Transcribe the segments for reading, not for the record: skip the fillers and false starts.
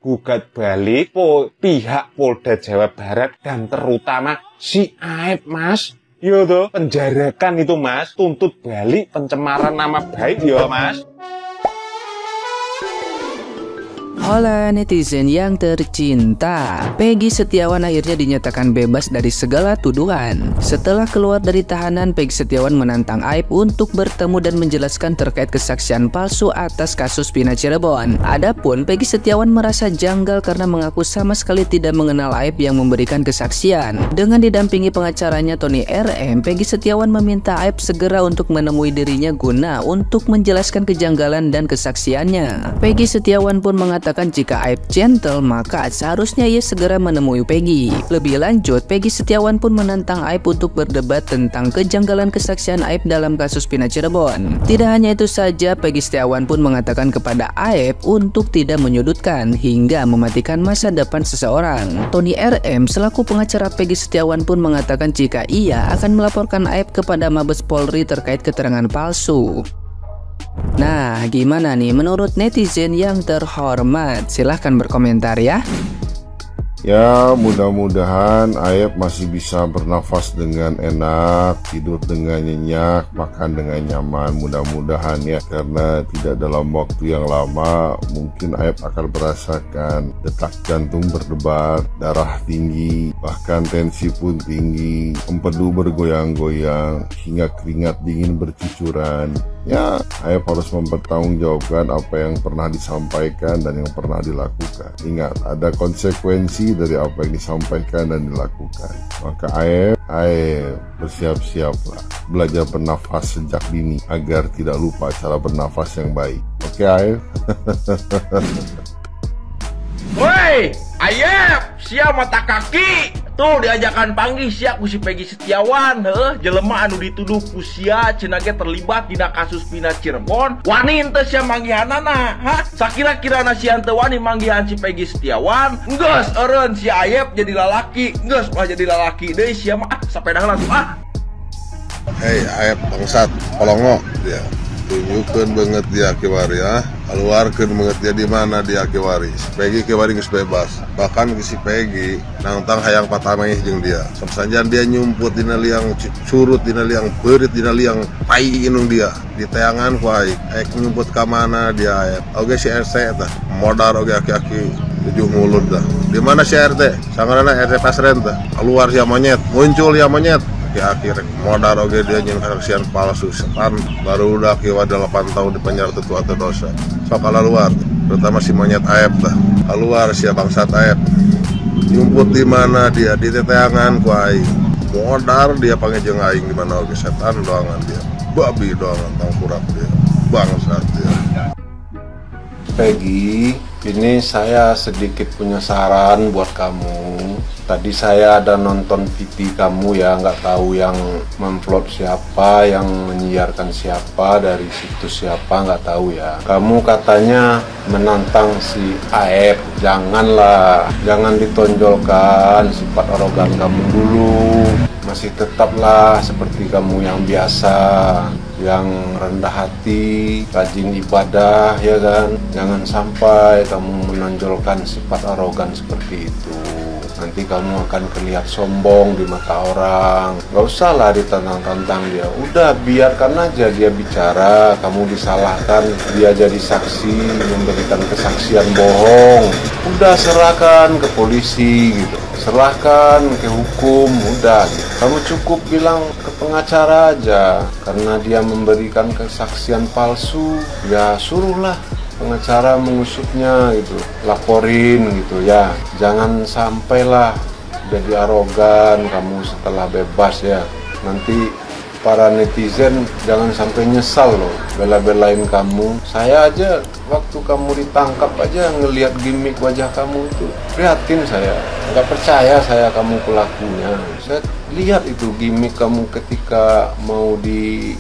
gugat balik pihak Polda Jawa Barat dan terutama si Aep, Mas. Yo toh, penjarakan itu, Mas. Tuntut balik pencemaran nama baik ya, Mas. Hola netizen yang tercinta, Peggy Setiawan akhirnya dinyatakan bebas dari segala tuduhan. Setelah keluar dari tahanan, Peggy Setiawan menantang Aep untuk bertemu dan menjelaskan terkait kesaksian palsu atas kasus Pina Cirebon. Adapun Peggy Setiawan merasa janggal karena mengaku sama sekali tidak mengenal Aep yang memberikan kesaksian. Dengan didampingi pengacaranya Tony RM, Peggy Setiawan meminta Aep segera untuk menemui dirinya guna untuk menjelaskan kejanggalan dan kesaksiannya. Peggy Setiawan pun mengatakan jika Aep gentle, maka seharusnya ia segera menemui Peggy. Lebih lanjut, Peggy Setiawan pun menantang Aep untuk berdebat tentang kejanggalan kesaksian Aep dalam kasus Pina Cirebon. Tidak hanya itu saja, Peggy Setiawan pun mengatakan kepada Aep untuk tidak menyudutkan hingga mematikan masa depan seseorang. Tony RM selaku pengacara Peggy Setiawan pun mengatakan jika ia akan melaporkan Aep kepada Mabes Polri terkait keterangan palsu. Nah, gimana nih menurut netizen yang terhormat? Silahkan berkomentar ya. Ya, mudah-mudahan Aep masih bisa bernafas dengan enak, tidur dengan nyenyak, makan dengan nyaman. Mudah-mudahan ya, karena tidak dalam waktu yang lama mungkin Aep akan merasakan detak jantung berdebar, darah tinggi, bahkan tensi pun tinggi, empedu bergoyang-goyang, hingga keringat dingin bercucuran. Ya, Aep harus mempertanggungjawabkan apa yang pernah disampaikan dan yang pernah dilakukan. Ingat, ada konsekuensi dari apa yang disampaikan dan dilakukan. Maka Aep bersiap-siaplah, belajar bernafas sejak dini agar tidak lupa cara bernafas yang baik. Oke, Aep? Woi, Aep, siap mata kaki. Tuh diajakan panggil siap ku si Peggy Setiawan. Jelema anu dituduh ku sia cenah ge terlibat dina kasus Pina Cirebon. Wani henteu sia manggihanana. Sakira-kirana sia henteu wani manggihan si Peggy Setiawan. Geus eureun si Aep jadi lalaki. Geus mah jadi lalaki deui sia mah sapeda langsung Hei Aep bangsat, polongo dia. Tunjukkan banget dia kiwari ya. Keluarkan banget dia di mana dia kiwari. Si Peggy kiwari geus bebas. Bahkan si Peggy nangtang hayang patameh jeung dia. Samsajan dia nyumput dina liang curut, dina liang beurit, dina liang pai inung dia. Di teangan ku Aep nyumput ka mana dia Aep. Oge si RT tah modar oge aki-aki tujuh mulut dah. Di mana si RT? Sangarana RT Pasren tah. Keluar sia monyet, muncul ya monyet. Akhir modal oge dia nyen kesaksian palsu setan baru udah kiwa 8 tahun di penjara tetu atau dosa. So kalau luar, terutama si monyet Aep dah. Keluar si bangsat Aep. Nyumput di mana dia di teteangan ku aing. Modal dia panggil jeung aing di mana oge setan doangan dia. Babi doangan tangkurak dia. Bangsat dia. Peggy, ini saya sedikit punya saran buat kamu. Tadi saya ada nonton TV kamu ya, nggak tahu yang memplot siapa, yang menyiarkan siapa, dari situs siapa, nggak tahu ya. Kamu katanya menantang si Aep, janganlah, jangan ditonjolkan sifat arogan kamu dulu. Masih tetaplah seperti kamu yang biasa, yang rendah hati, rajin ibadah, ya kan? Jangan sampai kamu menonjolkan sifat arogan seperti itu. Nanti kamu akan terlihat sombong di mata orang. Gak usah lah ditantang-tantang dia. Udah biarkan aja dia bicara. Kamu disalahkan, dia jadi saksi, memberikan kesaksian bohong. Udah serahkan ke polisi gitu. Serahkan ke hukum, udah. Kamu cukup bilang ke pengacara aja. Karena dia memberikan kesaksian palsu, ya suruhlah pengacara mengusutnya gitu, laporin gitu ya. Jangan sampailah jadi arogan kamu setelah bebas ya. Nanti para netizen jangan sampai nyesal loh bela-belain kamu. Saya aja waktu kamu ditangkap aja ngelihat gimmick wajah kamu itu prihatin saya. Nggak percaya saya kamu pelakunya. Saya lihat itu gimmick kamu ketika mau di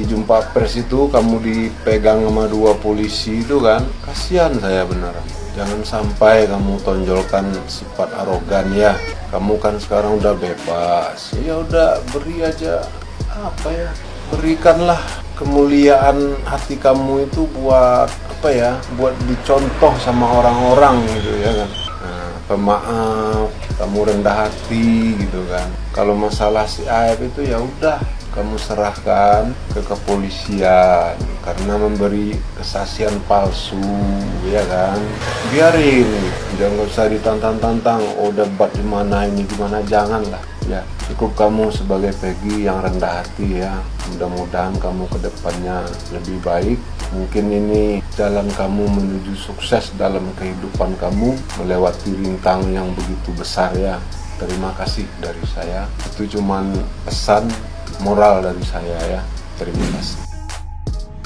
jumpa pers itu, kamu dipegang sama 2 polisi itu kan, kasihan saya beneran. Jangan sampai kamu tonjolkan sifat arogan ya. Kamu kan sekarang udah bebas, ya udah beri aja apa ya, berikanlah kemuliaan hati kamu itu buat apa ya, buat dicontoh sama orang-orang gitu ya kan. Nah, pemaaf, kamu rendah hati gitu kan. Kalau masalah si Aep itu ya udah kamu serahkan ke kepolisian karena memberi kesaksian palsu ya kan. Biarin, jangan usah ditantang-tantang, oh debat di mana ini di mana, janganlah ya. Cukup kamu sebagai Peggy yang rendah hati ya. Mudah-mudahan kamu ke depannya lebih baik. Mungkin ini jalan kamu menuju sukses dalam kehidupan kamu, melewati rintang yang begitu besar ya. Terima kasih dari saya. Itu cuman pesan moral dari saya ya. Terima kasih.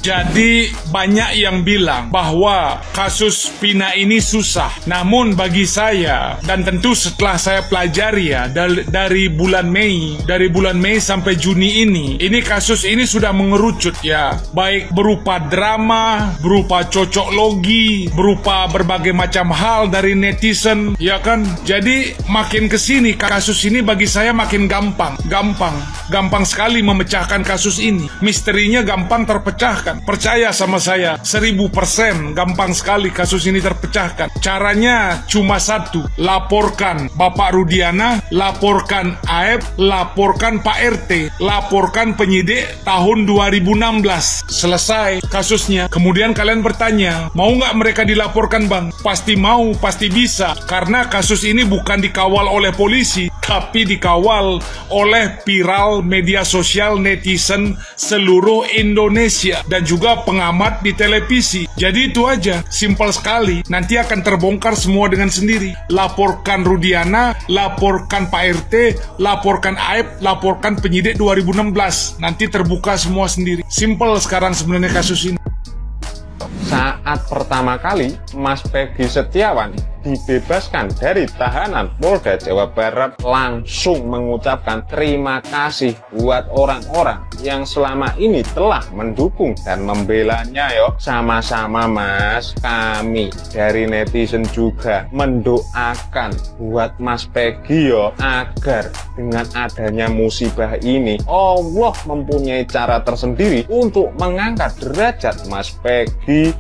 Jadi banyak yang bilang bahwa kasus Vina ini susah. Namun bagi saya, dan tentu setelah saya pelajari ya, dari bulan Mei sampai Juni ini kasus ini sudah mengerucut ya. Baik berupa drama, berupa cocok logi, berupa berbagai macam hal dari netizen, ya kan. Jadi makin kesini kasus ini bagi saya makin gampang sekali memecahkan kasus ini. Misterinya gampang terpecahkan. Percaya sama saya, 1000% gampang sekali kasus ini terpecahkan. Caranya cuma satu, laporkan Bapak Rudiana, laporkan Aep, laporkan Pak RT, laporkan penyidik tahun 2016. Selesai kasusnya. Kemudian kalian bertanya, mau nggak mereka dilaporkan bang? Pasti mau, pasti bisa. Karena kasus ini bukan dikawal oleh polisi, tapi dikawal oleh viral media sosial netizen seluruh Indonesia dan juga pengamat di televisi. Jadi itu aja, simpel sekali. Nanti akan terbongkar semua dengan sendiri. Laporkan Rudiana, laporkan Pak RT, laporkan Aep, laporkan penyidik 2016. Nanti terbuka semua sendiri. Simpel sekarang sebenarnya kasus ini. Saat pertama kali Mas Peggy Setiawan dibebaskan dari tahanan Polda Jawa Barat, langsung mengucapkan terima kasih buat orang-orang yang selama ini telah mendukung dan membelanya yo. Sama-sama Mas, kami dari netizen juga mendoakan buat Mas Peggy yo, agar dengan adanya musibah ini Allah mempunyai cara tersendiri untuk mengangkat derajat Mas Peggy.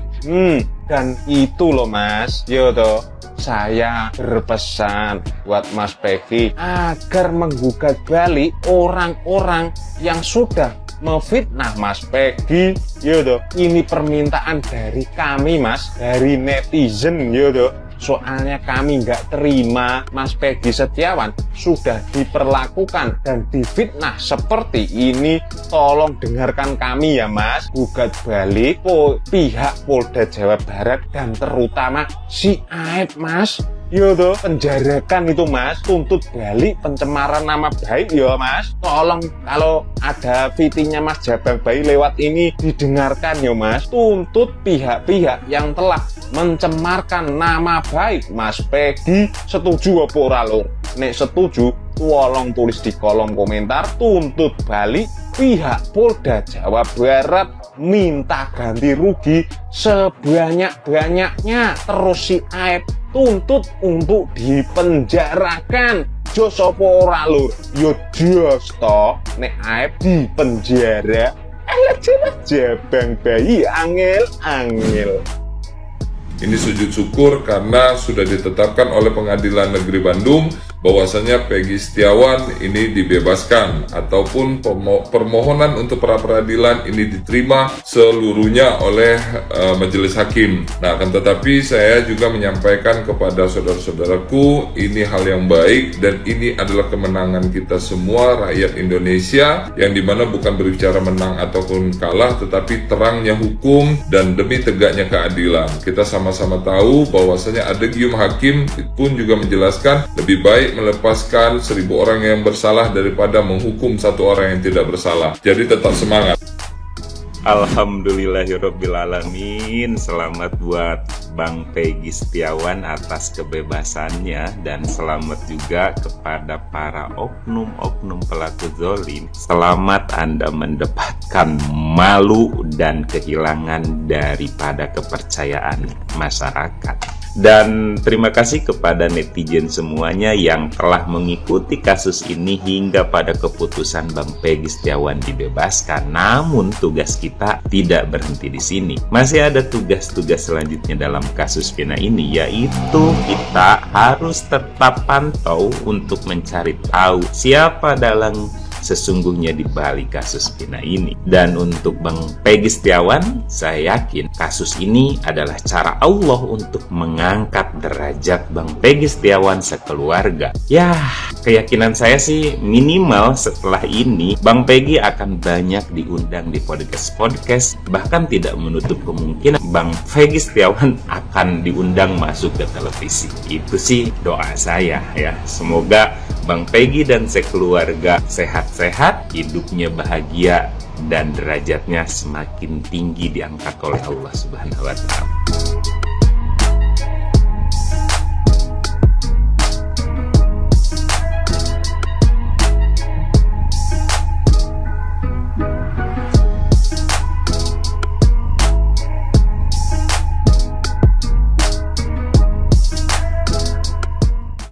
Dan itu loh Mas, yo toh, saya berpesan buat Mas Peggy agar menggugat balik orang-orang yang sudah memfitnah Mas Peggy, yo toh. Ini permintaan dari kami Mas, dari netizen yo toh. Soalnya kami nggak terima Mas Peggy Setiawan sudah diperlakukan dan difitnah seperti ini. Tolong dengarkan kami ya Mas, gugat balik pihak Polda Jawa Barat dan terutama si Aep Mas. Yo toh, penjarakan itu Mas, tuntut balik pencemaran nama baik ya Mas. Tolong kalau ada fitinya Mas Jabang Bayi lewat ini didengarkan ya Mas. Tuntut pihak-pihak yang telah mencemarkan nama baik Mas Peggy. Setuju apa ora lur? Nek setuju, tolong tulis di kolom komentar. Tuntut balik pihak Polda Jawa Barat, minta ganti rugi sebanyak-banyaknya. Terus si Aep tuntut untuk dipenjarakan. Jos apa ora lur? Yo jos toh, nek Aep dipenjara. Jelas Jabang Bayi angel. Ini sujud syukur karena sudah ditetapkan oleh Pengadilan Negeri Bandung bahwasanya Peggy Setiawan ini dibebaskan, ataupun permohonan untuk pra-peradilan ini diterima seluruhnya oleh majelis hakim. Nah, akan tetapi saya juga menyampaikan kepada saudara-saudaraku, ini hal yang baik dan ini adalah kemenangan kita semua rakyat Indonesia, yang dimana bukan berbicara menang ataupun kalah, tetapi terangnya hukum dan demi tegaknya keadilan. Kita sama-sama tahu bahwasanya Adegium Hakim pun juga menjelaskan lebih baik melepaskan 1000 orang yang bersalah daripada menghukum 1 orang yang tidak bersalah. Jadi tetap semangat. Alhamdulillahirrabbilalamin. Selamat buat Bang Peggy Setiawan atas kebebasannya, dan selamat juga kepada para oknum-oknum pelaku zolim. Selamat Anda mendapatkan malu dan kehilangan daripada kepercayaan masyarakat. Dan terima kasih kepada netizen semuanya yang telah mengikuti kasus ini hingga pada keputusan Bang Peggy Setiawan dibebaskan. Namun tugas kita tidak berhenti di sini. Masih ada tugas-tugas selanjutnya dalam kasus Vina ini, yaitu kita harus tetap pantau untuk mencari tahu siapa dalang sesungguhnya di balik kasus Vina ini. Dan untuk Bang Peggy Setiawan, saya yakin kasus ini adalah cara Allah untuk mengangkat derajat Bang Peggy Setiawan sekeluarga. Ya, keyakinan saya sih minimal setelah ini Bang Peggy akan banyak diundang di podcast-podcast, bahkan tidak menutup kemungkinan Bang Peggy Setiawan akan diundang masuk ke televisi. Itu sih doa saya ya. Semoga Bang Peggy dan sekeluarga sehat-sehat, hidupnya bahagia, dan derajatnya semakin tinggi diangkat oleh Allah Subhanahu wa Ta'ala.